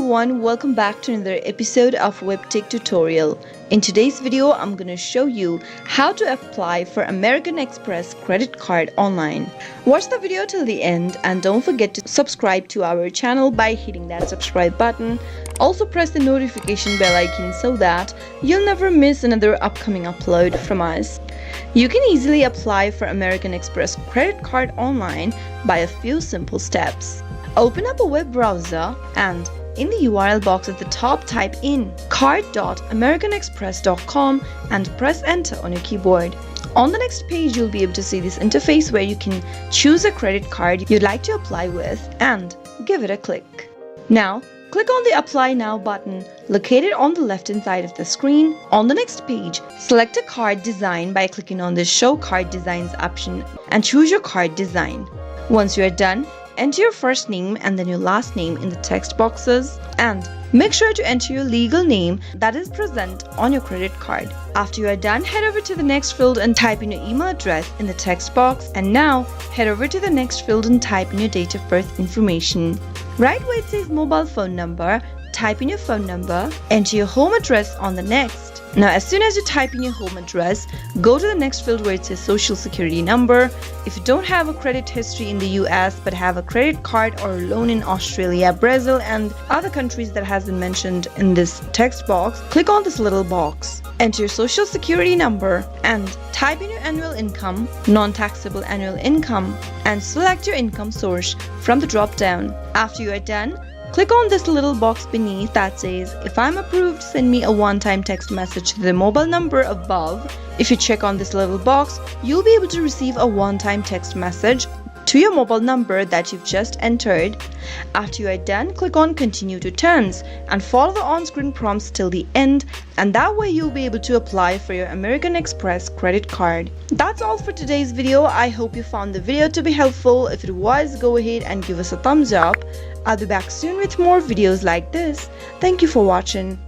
everyone, welcome back to another episode of Webtech Tutorial. In today's video, I'm going to show you how to apply for American Express credit card online. Watch the video till the end and don't forget to subscribe to our channel by hitting that subscribe button. Also press the notification bell icon so that you'll never miss another upcoming upload from us. You can easily apply for American Express credit card online by a few simple steps. Open up a web browser and in the URL box at the top type in card.americanexpress.com and press enter on your keyboard. On the next page, you'll be able to see this interface where you can choose a credit card you'd like to apply with and give it a click. Now, click on the Apply Now button located on the left-hand side of the screen. On the next page, select a card design by clicking on the Show Card Designs option and choose your card design. Once you are done, enter your first name and then your last name in the text boxes and make sure to enter your legal name that is present on your credit card. After you are done, head over to the next field and type in your email address in the text box, and now head over to the next field and type in your date of birth information. Right where it says mobile phone number, type in your phone number, enter your home address on the next. Now as soon as you type in your home address, go to the next field where it says social security number. If you don't have a credit history in the US but have a credit card or a loan in Australia, Brazil and other countries that has been mentioned in this text box, click on this little box. Enter your social security number and type in your annual income, non-taxable annual income, and select your income source from the drop down. After you are done, click on this little box beneath that says, if I'm approved, send me a one-time text message to the mobile number above. If you check on this little box, you'll be able to receive a one-time text message to your mobile number that you've just entered. After you are done, click on Continue to Terms and follow the on-screen prompts till the end, and that way you'll be able to apply for your American Express credit card. That's all for today's video. I hope you found the video to be helpful. If it was, go ahead and give us a thumbs up. I'll be back soon with more videos like this. Thank you for watching.